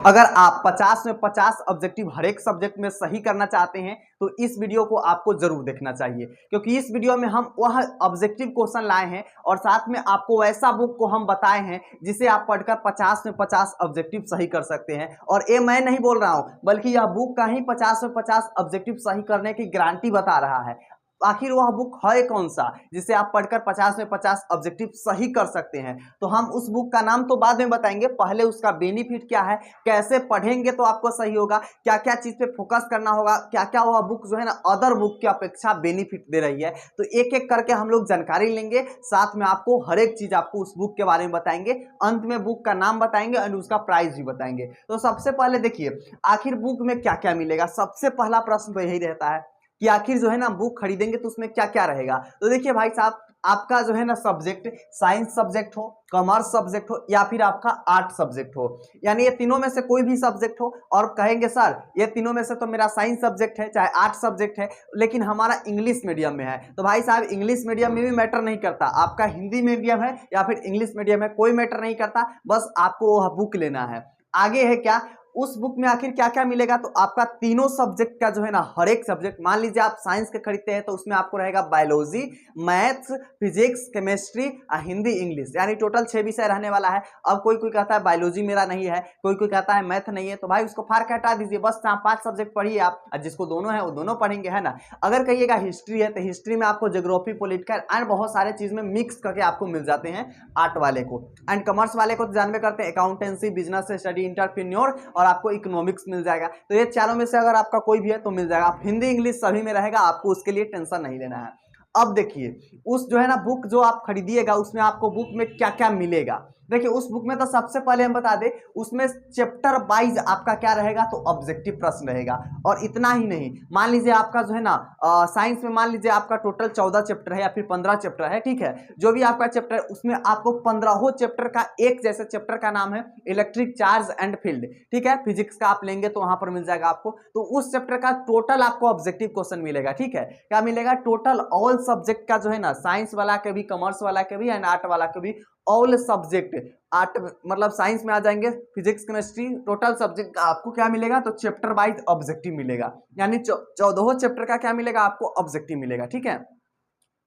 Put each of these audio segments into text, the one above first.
अगर आप 50 में 50 ऑब्जेक्टिव हर एक सब्जेक्ट में सही करना चाहते हैं तो इस वीडियो को आपको जरूर देखना चाहिए, क्योंकि इस वीडियो में हम वह ऑब्जेक्टिव क्वेश्चन लाए हैं और साथ में आपको वैसा बुक को हम बताए हैं जिसे आप पढ़कर 50 में 50 ऑब्जेक्टिव सही कर सकते हैं। और ये मैं नहीं बोल रहा हूं, बल्कि यह बुक का ही 50 में 50 ऑब्जेक्टिव सही करने की गारंटी बता रहा है। आखिर वह बुक है कौन सा जिसे आप पढ़कर 50 में 50 ऑब्जेक्टिव सही कर सकते हैं? तो हम उस बुक का नाम तो बाद में बताएंगे, पहले उसका बेनिफिट क्या है, कैसे पढ़ेंगे तो आपको सही होगा, क्या क्या चीज पे फोकस करना होगा, क्या क्या वह बुक जो है ना अदर बुक की अपेक्षा बेनिफिट दे रही है। तो एक एक करके हम लोग जानकारी लेंगे, साथ में आपको हर एक चीज आपको उस बुक के बारे में बताएंगे, अंत में बुक का नाम बताएंगे और उसका प्राइस भी बताएंगे। तो सबसे पहले देखिए आखिर बुक में क्या क्या मिलेगा। सबसे पहला प्रश्न तो यही रहता है कि आखिर जो है ना बुक खरीदेंगे तो उसमें क्या क्या रहेगा। तो देखिए भाई साहब, आपका जो है ना सब्जेक्ट साइंस सब्जेक्ट हो, कॉमर्स सब्जेक्ट हो या फिर आपका आर्ट सब्जेक्ट हो, यानी ये तीनों में से कोई भी सब्जेक्ट हो और कहेंगे सर ये तीनों में से तो मेरा साइंस सब्जेक्ट है चाहे आर्ट सब्जेक्ट है, लेकिन हमारा इंग्लिश मीडियम में है, तो भाई साहब इंग्लिश मीडियम में भी मैटर नहीं करता, आपका हिंदी मीडियम है या फिर इंग्लिश मीडियम है कोई मैटर नहीं करता, बस आपको वह बुक लेना है। आगे है क्या, उस बुक में आखिर क्या क्या मिलेगा। तो आपका तीनों सब्जेक्ट का जो है ना हर एक सब्जेक्ट, मान लीजिए आप साइंस के खरीदते हैं तो उसमें आपको रहेगा biology, maths, physics, chemistry, Hindi, English, यानी टोटल 6 विषय रहने वाला है। अब कोई कोई कहता है बायोलॉजी मेरा नहीं है, कोई कोई कहता है मैथ नहीं है, तो भाई उसको फाड़ के हटा दीजिए, बस 5 सब्जेक्ट पढ़िए आप, जिसको दोनों है वो दोनों पढ़ेंगे, है ना। अगर कहिएगा हिस्ट्री है तो हिस्ट्री में आपको ज्योग्राफी, पॉलिटिकल एंड बहुत सारे चीज में मिक्स करके आपको मिल जाते हैं आर्ट वाले को। एंड कॉमर्स वाले को तो जानवे करते हैं अकाउंटेंसी, बिजनेस स्टडी, इंटरप्रेन्योर और आपको इकोनॉमिक्स मिल जाएगा। तो ये चारों में से अगर आपका कोई भी है तो मिल जाएगा। आप हिंदी इंग्लिश सभी में रहेगा, आपको उसके लिए टेंशन नहीं लेना है। अब देखिए उस जो है ना बुक जो आप खरीदिएगा उसमें आपको बुक में क्या क्या मिलेगा। देखिए उस बुक में तो सबसे पहले हम बता दें उसमें चैप्टर वाइज आपका क्या रहेगा, तो ऑब्जेक्टिव प्रश्न रहेगा। और इतना ही नहीं, मान लीजिए आपका जो है ना साइंस में मान लीजिए आपका टोटल 14 चैप्टर है या फिर 15 चैप्टर है, ठीक है, जो भी आपका चैप्टर है उसमें आपको 15 चैप्टर का एक जैसे चैप्टर का नाम है इलेक्ट्रिक चार्ज एंड फील्ड, ठीक है, फिजिक्स का आप लेंगे तो वहां पर मिल जाएगा आपको। तो उस चैप्टर का टोटल आपको ऑब्जेक्टिव क्वेश्चन मिलेगा, ठीक है, क्या मिलेगा, टोटल ऑल सब्जेक्ट का जो है ना, साइंस वाला के भी, कॉमर्स वाला के भी एंड आर्ट वाला के भी, ऑल सब्जेक्ट, आर्ट मतलब साइंस में आ जाएंगे फिजिक्स केमिस्ट्री, टोटल सब्जेक्ट का आपको क्या मिलेगा, तो चैप्टर वाइज ऑब्जेक्टिव मिलेगा, यानी 14 चैप्टर का क्या मिलेगा आपको, ऑब्जेक्टिव मिलेगा, ठीक है।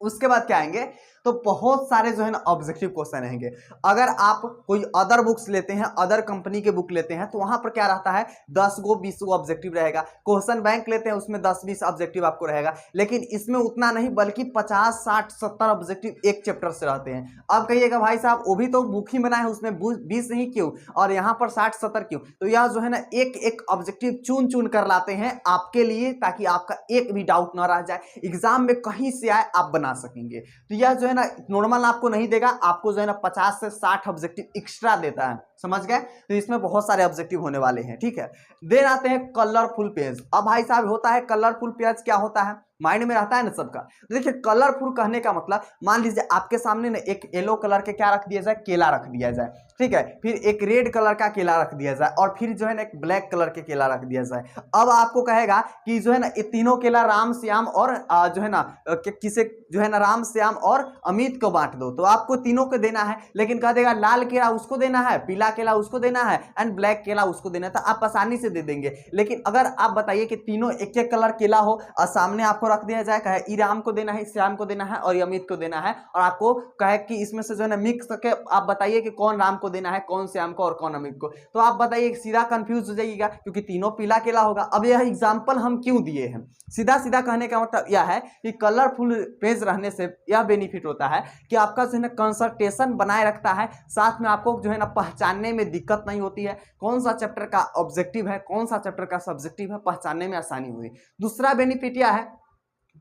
उसके बाद क्या आएंगे, तो बहुत सारे जो है ना ऑब्जेक्टिव क्वेश्चन रहेंगे। अगर आप कोई अदर बुक्स लेते हैं, अदर कंपनी के बुक लेते हैं, तो वहां पर क्या रहता है 10 गो 20 गो ऑब्जेक्टिव रहेगा। क्वेश्चन बैंक लेते हैं उसमें 10-20 ऑब्जेक्टिव आपको रहेगा, लेकिन इसमें उतना नहीं बल्कि 50, 60, 70 ऑब्जेक्टिव एक चैप्टर से रहते हैं। अब कहिएगा भाई साहब वो भी तो बुक ही बनाए उसमें 20 नहीं क्यों और यहाँ पर 60-70 क्यों, तो यह जो है ना एक एक ऑब्जेक्टिव चुन चुन कर लाते हैं आपके लिए, ताकि आपका एक भी डाउट ना रह जाए, एग्जाम में कहीं से आए आप बना सकेंगे। तो यह जो है ना नॉर्मल आपको नहीं देगा, आपको जो है ना 50 से 60 ऑब्जेक्टिव एक्स्ट्रा देता है, समझ गए। तो इसमें बहुत सारे ऑब्जेक्टिव होने वाले हैं, ठीक है। देन आते हैं कलरफुल पेज। अब भाई साहब होता है कलरफुल पेज, क्या होता है माइंड में रहता है ना सबका। तो देखिए कलरफुल कहने का मतलब, मान लीजिए आपके सामने ना एक येलो कलर के क्या रख दिया जाए, केला रख दिया जाए, ठीक है, फिर एक रेड कलर का केला रख दिया जाए और फिर जो है ना एक ब्लैक कलर के केला रख दिया जाए। अब आपको कहेगा कि जो है ना ये तीनों केला राम श्याम और जो है ना किसे जो है ना राम श्याम और अमित को बांट दो, तो आपको तीनों को देना है, लेकिन कह देगा लाल केला उसको देना है, पीला केला उसको देना है एंड ब्लैक केला उसको देना है, तो आप आसानी से दे देंगे। लेकिन अगर आप बताइए कि तीनों एक एक कलर केला हो और सामने आपको रख दिया जाए, कहे ई राम को देना है, श्याम को देना है और अमित को देना है, और आपको कहे कि इसमें से जो है ना मिक्स करके आप बताइए कि कौन राम को देना है, कौन श्याम को और कौन अमित को, तो आप बताइए, सीधा कंफ्यूज हो जाइएगा क्योंकि तीनों पीला केला होगा। अब यह एग्जाम्पल हम क्यों दिए हैं, सीधा सीधा कहने का मतलब यह है कि कलरफुल पेज रहने से यह बेनिफिट होता है कि आपका जो है ना कंसंट्रेशन बनाए रखता है, साथ में आपको जो है ना पहचानने में दिक्कत नहीं होती है, कौन सा चैप्टर का ऑब्जेक्टिव है, कौन सा चैप्टर का सब्जेक्टिव है, पहचानने में आसानी हुई। दूसरा बेनिफिट यह है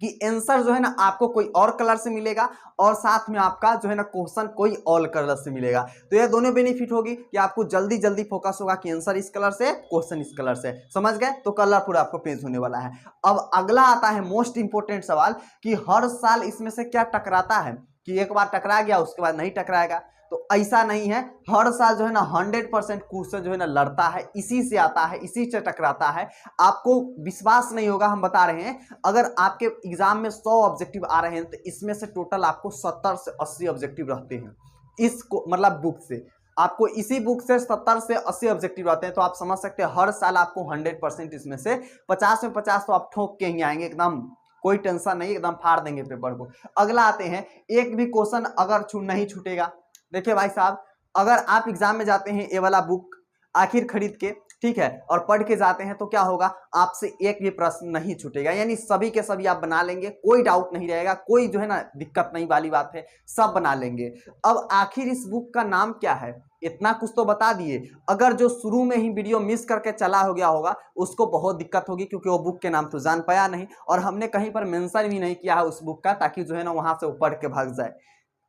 कि आंसर जो है ना आपको कोई और कलर से मिलेगा और साथ में आपका जो है ना क्वेश्चन कोई और कलर से मिलेगा। तो ये दोनों बेनिफिट होगी कि आपको जल्दी जल्दी फोकस होगा कि आंसर इस कलर से, क्वेश्चन इस कलर से, समझ गए। तो कलरफुल आपको पेज होने वाला है। अब अगला आता है मोस्ट इंपोर्टेंट सवाल कि हर साल इसमें से क्या टकराता है, कि एक बार टकरा गया उसके बाद नहीं टकराएगा, तो ऐसा नहीं है। हर साल जो है ना 100% क्वेश्चन जो है ना लड़ता है, इसी से आता है, इसी से टकराता है। आपको विश्वास नहीं होगा, हम बता रहे हैं, अगर आपके एग्जाम में 100 ऑब्जेक्टिव आ रहे हैं तो इसमें से टोटल आपको 70 से 80 ऑब्जेक्टिव रहते हैं इसको मतलब बुक से। आपको इसी बुक से 70 से 80 ऑब्जेक्टिव आते हैं, तो आप समझ सकते हैं हर साल आपको 100% इसमें से 50 में 50 तो आप ठोक के ही आएंगे, एकदम कोई टेंशन नहीं, एकदम फाड़ देंगे पेपर को। अगला आते हैं, एक भी क्वेश्चन अगर नहीं छूटेगा। देखिए भाई साहब, अगर आप एग्जाम में जाते हैं ये वाला बुक आखिर खरीद के, ठीक है, और पढ़ के जाते हैं, तो क्या होगा, आपसे एक भी प्रश्न नहीं छूटेगा, यानी सभी के सभी आप बना लेंगे, कोई डाउट नहीं रहेगा, कोई जो है ना दिक्कत नहीं वाली बात है, सब बना लेंगे। अब आखिर इस बुक का नाम क्या है, इतना कुछ तो बता दिए। अगर जो शुरू में ही वीडियो मिस करके चला हो गया होगा उसको बहुत दिक्कत होगी, क्योंकि वो बुक के नाम तो जान पाया नहीं, और हमने कहीं पर मेंशन भी नहीं किया है उस बुक का, ताकि जो है ना वहां से वो पढ़ के भाग जाए।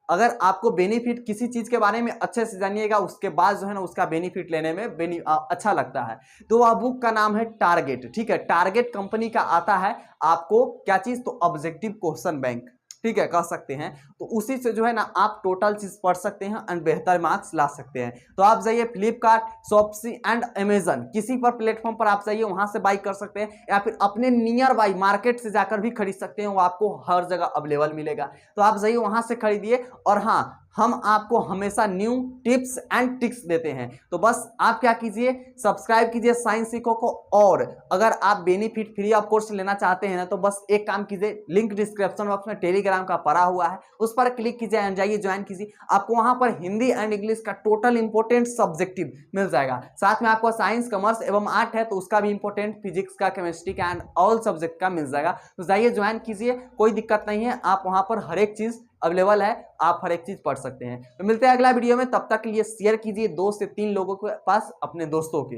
अगर आपको बेनिफिट किसी चीज के बारे में अच्छे से जानिएगा, उसके बाद जो है ना उसका बेनिफिट लेने में अच्छा लगता है। तो वह बुक का नाम है टारगेट, ठीक है, टारगेट कंपनी का आता है। आपको क्या चीज, तो ऑब्जेक्टिव क्वेश्चन बैंक, ठीक है, कह सकते हैं। तो उसी से जो है ना आप टोटल चीज पढ़ सकते हैं एंड बेहतर मार्क्स ला सकते हैं। तो आप जाइए फ्लिपकार्ट, शॉप्सी एंड अमेजन, किसी पर प्लेटफॉर्म पर आप जाइए, वहां से बाई कर सकते हैं, या फिर अपने नियर बाई मार्केट से जाकर भी खरीद सकते हैं, वो आपको हर जगह अवेलेबल मिलेगा। तो आप जाइए वहां से खरीदिए। और हाँ, हम आपको हमेशा न्यू टिप्स एंड ट्रिक्स देते हैं। तो बस आप क्या कीजिए, सब्सक्राइब कीजिए साइंस सीखो को। और अगर आप बेनिफिट फ्री ऑफ कोर्स लेना चाहते हैं ना, तो बस एक काम कीजिए, लिंक डिस्क्रिप्शन बॉक्स में टेलीग्राम का पड़ा हुआ है, उस पर क्लिक कीजिए एंड जाइए ज्वाइन कीजिए। आपको वहां पर हिंदी एंड इंग्लिश का टोटल इंपोर्टेंट सब्जेक्टिव मिल जाएगा। साथ में आपको साइंस, कॉमर्स एवं आर्ट है तो उसका भी इंपोर्टेंट, फिजिक्स का, केमिस्ट्री का एंड ऑल सब्जेक्ट का मिल जाएगा। तो जाइए ज्वाइन कीजिए, कोई दिक्कत नहीं है, आप वहां पर हर एक चीज अवेलेबल है, आप हर एक चीज पढ़ सकते हैं। तो मिलते हैं अगला वीडियो में, तब तक के लिए शेयर कीजिए 2 से 3 लोगों के पास, अपने दोस्तों के।